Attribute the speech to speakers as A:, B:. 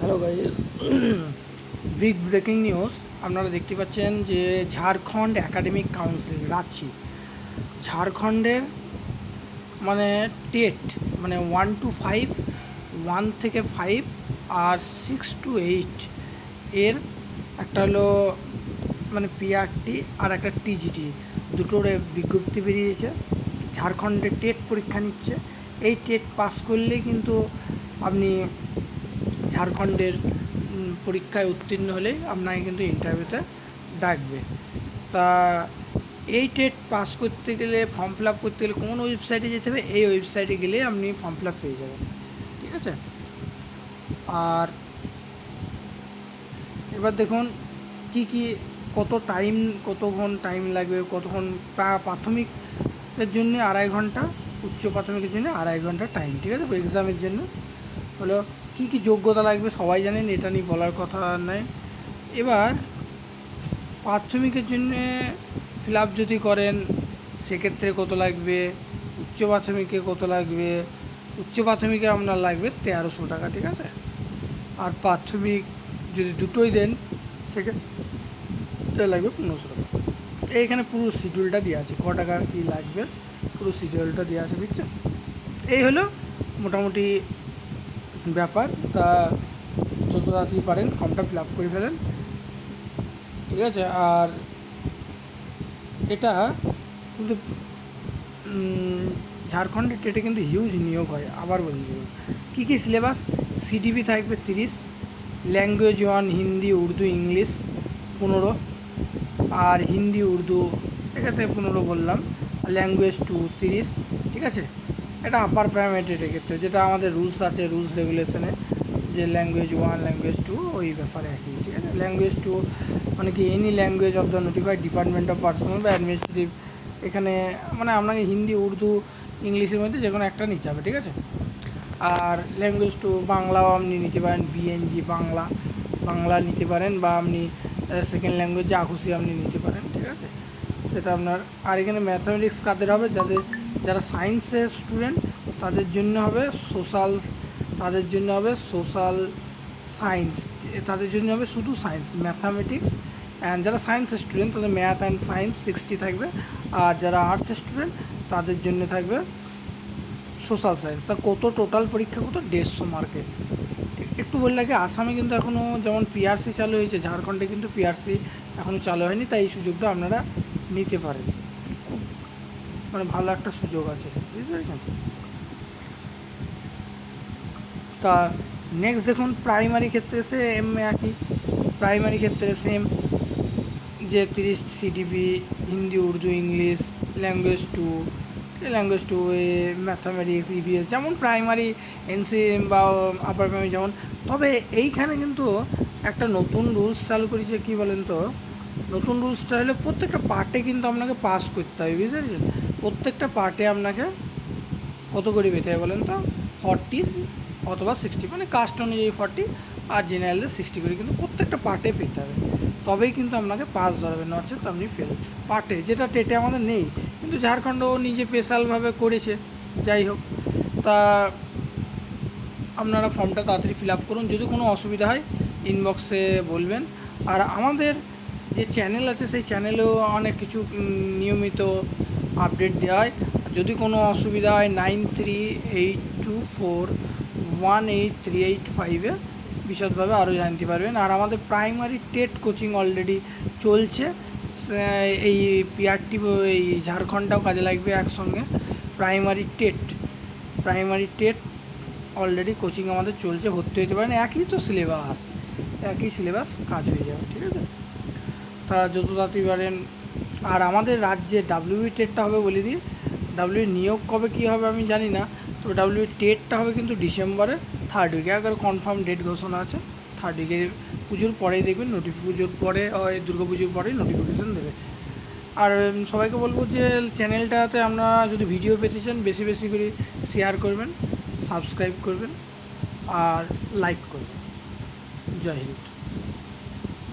A: Hello guys, big breaking news. আপনারা দেখতে পাচ্ছেন যে ঝাড়খণ্ড একাডেমিক কাউন্সিল রাঁচি, ঝাড়খণ্ডের মানে টেট মানে 1 to 5, 1 থেকে 5 আর 6 to 8 এর একটা হলো মানে পিআরটি আর একটা টিজিটি দুটোর বিজ্ঞপ্তি বেরিয়েছে। ঝাড়খণ্ডে টেট পরীক্ষা নিচ্ছে। এই টেট পাস করলেই কিন্তু আপনি ঝাড়খণ্ডের পরীক্ষায় উত্তীর্ণ হলেই আপনাকে কিন্তু ইন্টারভিউতে ডাকবে। তা এই টেট পাস করতে গেলে, ফর্ম ফিল আপ করতে গেলে কোন ওয়েবসাইটে যেতে হবে? এই ওয়েবসাইটে গেলে আপনি ফর্ম ফিল আপ পেয়ে যাবেন, ঠিক আছে। আর এবার দেখুন কি কি কতক্ষণ টাইম লাগবে। কতক্ষণ প্রাথমিকের জন্য 2.5 ঘন্টা, উচ্চ প্রাথমিকের জন্য 2.5 ঘন্টা টাইম, ঠিক আছে। এক্সামের জন্য হলো কী কী যোগ্যতা লাগবে সবাই জানেন, এটা নিয়ে বলার কথা নয়। এবার প্রাথমিকের জন্যে ফিল আপ যদি করেন সেক্ষেত্রে কত লাগবে, উচ্চ প্রাথমিকে কত লাগবে। উচ্চ প্রাথমিকে আপনার লাগবে 1300 টাকা, ঠিক আছে। আর প্রাথমিক যদি দুটোই দেন সেক্ষেত্রে লাগবে 1500 টাকা। এইখানে পুরো শিডিউলটা দেওয়া আছে, ক টাকা কী লাগবে পুরো শিডিউলটা দেওয়া আছে, দেখছেন। এই হলো মোটামুটি ব্যাপার। তা যত তাড়াতাড়ি পারেন ফর্মটা ফিল আপ করে ফেলেন, ঠিক আছে। আর এটা কিন্তু ঝাড়খণ্ডের টেটে কিন্তু হিউজ নিয়োগ হয়। আবার বলি কী কী সিলেবাস। সিডিপি থাকবে 30, ল্যাঙ্গুয়েজ 1 হিন্দি উর্দু ইংলিশ 15, আর হিন্দি উর্দু এক্ষেত্রে 15 বললাম। ল্যাঙ্গুয়েজ 2 30, ঠিক আছে। এটা আপার প্রাইমারির ক্ষেত্রে যেটা আমাদের রুলস আছে, রুলস রেগুলেশনে যে ল্যাঙ্গুয়েজ 1 ল্যাঙ্গুয়েজ 2 ওই ব্যাপারে একই, ঠিক আছে। ল্যাঙ্গুয়েজ 2 মানে কি any language of the notified department of personal বা অ্যাডমিনিস্ট্রেটিভ। এখানে মানে আপনাকে হিন্দি উর্দু ইংলিশের মধ্যে যে কোনো একটা নিতে হবে, ঠিক আছে। আর ল্যাঙ্গুয়েজ 2 বাংলাও আপনি নিতে পারেন, বিএনজি বাংলা নিতে পারেন, বা আপনি সেকেন্ড ল্যাঙ্গুয়েজ যা খুশি আপনি নিতে পারেন, ঠিক আছে। সেটা আপনার। আর এখানে ম্যাথামেটিক্স কাদের হবে? যারা সায়েন্সের স্টুডেন্ট তাদের জন্য হবে সোশ্যাল সায়েন্স, তাদের জন্য হবে শুধু সায়েন্স, ম্যাথামেটিক্স। অ্যান্ড যারা সায়েন্সের স্টুডেন্ট তাদের ম্যাথ অ্যান্ড সায়েন্স 60 থাকবে। আর যারা আর্টসের স্টুডেন্ট তাদের জন্য থাকবে সোশ্যাল সায়েন্স। তা কত টোটাল পরীক্ষা কত? 150 মার্কের। একটু বললে কি, আসামে কিন্তু এখনও যেমন পিআরসি চালু হয়েছে, ঝাড়খণ্ডে কিন্তু পিআরসি এখনও চালু হয়নি। তাই এই সুযোগটা আপনারা নিতে পারেন, খুব মানে ভালো একটা সুযোগ আছে, বুঝতে পেরেছেন। তা নেক্সট দেখুন প্রাইমারি ক্ষেত্রে সেম একই। প্রাইমারি ক্ষেত্রে সেম যে 30 CDP Hindi Urdu English, language 2 mathematics EVS যেমন প্রাইমারি এনসি বা আপার প্রাইমারি যেমন। তবে এইখানে কিন্তু একটা নতুন রুলস চালু করেছে, কি বলেন তো। নতুন রুলসটা হলো প্রত্যেকটা পার্টে কিন্তু আপনাকে পাস করতে হবে, বুঝতে পেরেছেন। প্রত্যেকটা পার্টে আপনাকে কত করে পেতে হবে বলেন তো? 40 অথবা 60, মানে কাস্ট অনুযায়ী 40 আর জেনারেলের 60 করে কিন্তু প্রত্যেকটা পার্টে পেতে হবে। তবেই কিন্তু আপনাকে পাস ধরবে, নচেত আপনি ফেল। পার্টে, যেটা টেটে আমাদের নেই, কিন্তু ঝাড়খণ্ড নিজে স্পেশালভাবে করেছে। যাই হোক, তা আপনারা ফর্মটা তাড়াতাড়ি ফিল আপ করুন। যদি কোনো অসুবিধা হয় ইনবক্সে বলবেন। আর আমাদের যে চ্যানেল আছে সেই চ্যানেলেও অনেক কিছু নিয়মিত আপডেট দেওয়া হয়। যদি কোনো অসুবিধা হয় 9382418385-এ বিশদভাবে আরও জানতে পারবেন। আর আমাদের প্রাইমারি টেট কোচিং অলরেডি চলছে। এই পিআরটি এই ঝাড়খণ্ডটাও কাজে লাগবে একসঙ্গে। প্রাইমারি টেট অলরেডি কোচিং আমাদের চলছে, ভর্তি হতে পারেন। একই সিলেবাস কাজ হয়ে যাবে, ঠিক আছে। তারা যত তাড়াতাড়ি পারেন। আর আমাদের রাজ্যে ডাব্লিউবি টেটটা হবে বলে দিই। ডাব্লিউবি নিয়োগ কবে কী হবে আমি জানি না, তো ডাব্লিউবি টেটটা হবে কিন্তু ডিসেম্বরের 3rd উইকে, একবার কনফার্ম ডেট ঘোষণা আছে। 3rd উইকে পুজোর পরেই দেখবেন, পুজোর পরে দুর্গা পুজোর পরেই নোটিফিকেশান দেবে। আর সবাইকে বলবো যে চ্যানেলটাতে আপনারা যদি ভিডিও পেতে চান বেশি বেশি করে শেয়ার করবেন, সাবস্ক্রাইব করবেন আর লাইক করবেন। জয় হিন্দ।